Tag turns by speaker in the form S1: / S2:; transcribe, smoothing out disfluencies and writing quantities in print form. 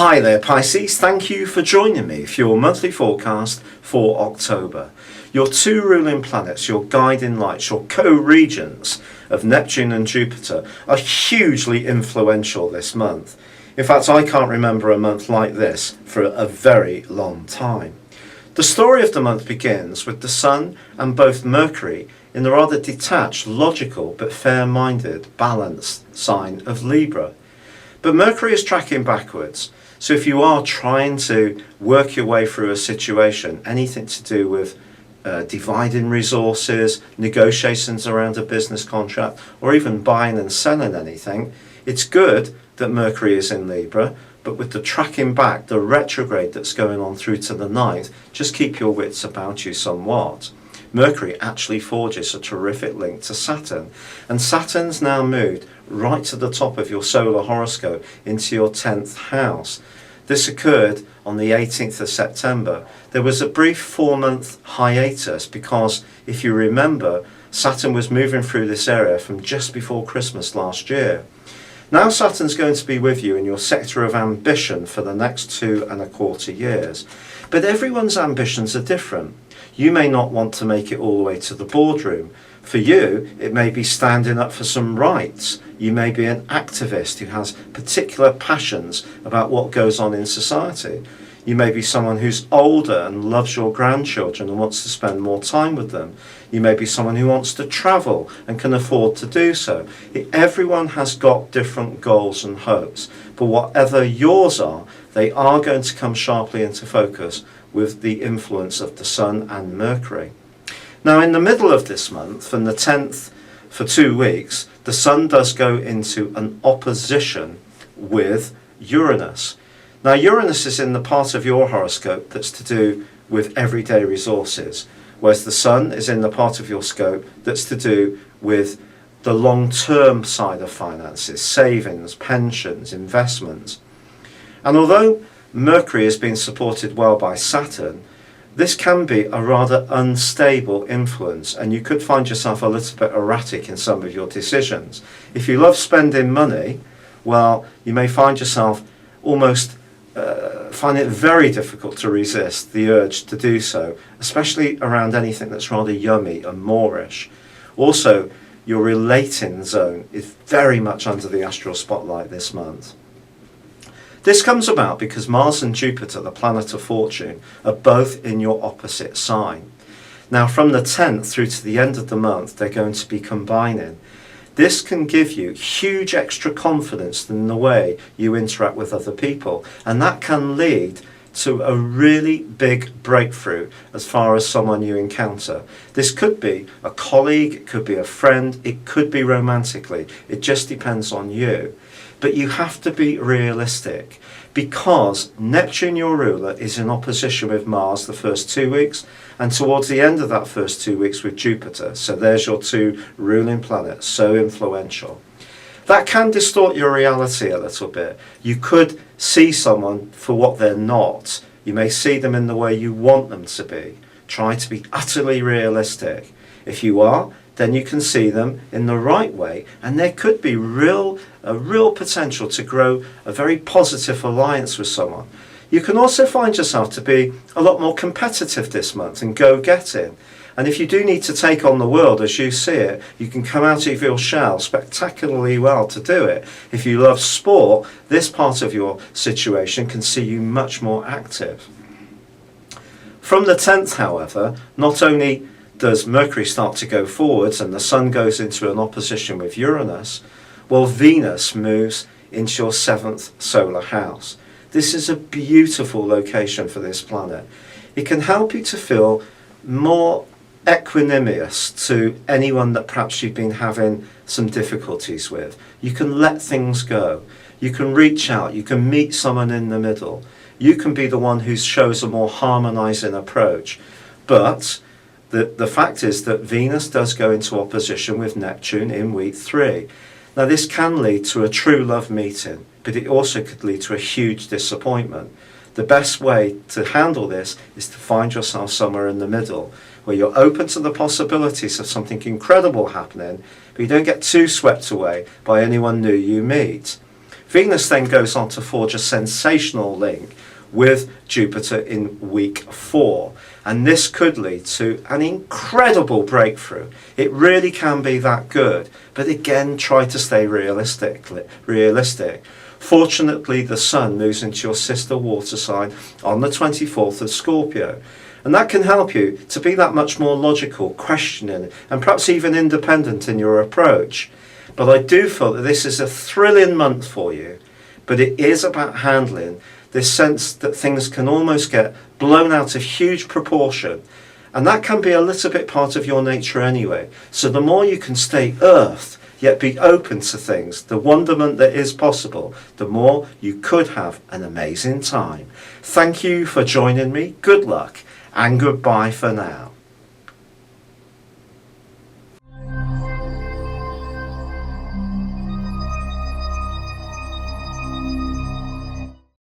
S1: Hi there Pisces, thank you for joining me for your monthly forecast for October. Your two ruling planets, your guiding lights, your co-regents of Neptune and Jupiter are hugely influential this month. In fact, I can't remember a month like this for a very long time. The story of the month begins with the Sun and both Mercury in the rather detached, logical but fair-minded, balanced sign of Libra. But Mercury is tracking backwards, so if you are trying to work your way through a situation, anything to do with dividing resources, negotiations around a business contract, or even buying and selling anything, it's good that Mercury is in Libra, but with the tracking back, the retrograde that's going on through to the 9th, just keep your wits about you somewhat. Mercury actually forges a terrific link to Saturn, and Saturn's now moved right to the top of your solar horoscope into your 10th house. This occurred on the 18th of September. There was a brief 4-month hiatus because, if you remember, Saturn was moving through this area from just before Christmas last year. Now Saturn's going to be with you in your sector of ambition for the next 2.25 years. But everyone's ambitions are different. You may not want to make it all the way to the boardroom. For you, it may be standing up for some rights. You may be an activist who has particular passions about what goes on in society. You may be someone who's older and loves your grandchildren and wants to spend more time with them. You may be someone who wants to travel and can afford to do so. Everyone has got different goals and hopes, but whatever yours are, they are going to come sharply into focus with the influence of the Sun and Mercury. Now, in the middle of this month, from the 10th for 2 weeks, the Sun does go into an opposition with Uranus. Now, Uranus is in the part of your horoscope that's to do with everyday resources, whereas the Sun is in the part of your scope that's to do with the long-term side of finances, savings, pensions, investments. And although Mercury is being supported well by Saturn, this can be a rather unstable influence, and you could find yourself a little bit erratic in some of your decisions. If you love spending money, well, you may find yourself almost find it very difficult to resist the urge to do so, especially around anything that's rather yummy and moreish. Also, your relating zone is very much under the astral spotlight this month. This comes about because Mars and Jupiter, the planet of fortune, are both in your opposite sign. Now, from the 10th through to the end of the month, they're going to be combining. This can give you huge extra confidence in the way you interact with other people, and that can lead to a really big breakthrough as far as someone you encounter. This could be a colleague, it could be a friend, it could be romantically. It just depends on you. But you have to be realistic, because Neptune, your ruler, is in opposition with Mars the first 2 weeks, and towards the end of that first 2 weeks with Jupiter. So there's your two ruling planets, so influential. That can distort your reality a little bit. You could see someone for what they're not. You may see them in the way you want them to be. Try to be utterly realistic. If you are, then you can see them in the right way, and there could be a real potential to grow a very positive alliance with someone. You can also find yourself to be a lot more competitive this month and go-getting. And if you do need to take on the world as you see it, you can come out of your shell spectacularly well to do it. If you love sport, this part of your situation can see you much more active. From the 10th, however, not only does Mercury start to go forwards and the Sun goes into an opposition with Uranus, well, Venus moves into your 7th solar house. This is a beautiful location for this planet. It can help you to feel more equanimous to anyone that perhaps you've been having some difficulties with. You can let things go. You can reach out. You can meet someone in the middle. You can be the one who shows a more harmonizing approach. But the fact is that Venus does go into opposition with Neptune in week 3. Now, this can lead to a true love meeting, but it also could lead to a huge disappointment. The best way to handle this is to find yourself somewhere in the middle, where you're open to the possibilities of something incredible happening, but you don't get too swept away by anyone new you meet. Venus then goes on to forge a sensational link with Jupiter in week 4. And this could lead to an incredible breakthrough. It really can be that good. But again, try to stay realistic. Fortunately, the Sun moves into your sister water sign on the 24th of Scorpio. And that can help you to be that much more logical, questioning, and perhaps even independent in your approach. But I do feel that this is a thrilling month for you. But it is about handling this sense that things can almost get blown out of huge proportion. And that can be a little bit part of your nature anyway. So the more you can stay earth, yet be open to things, the wonderment that is possible, the more you could have an amazing time. Thank you for joining me. Good luck and goodbye for now.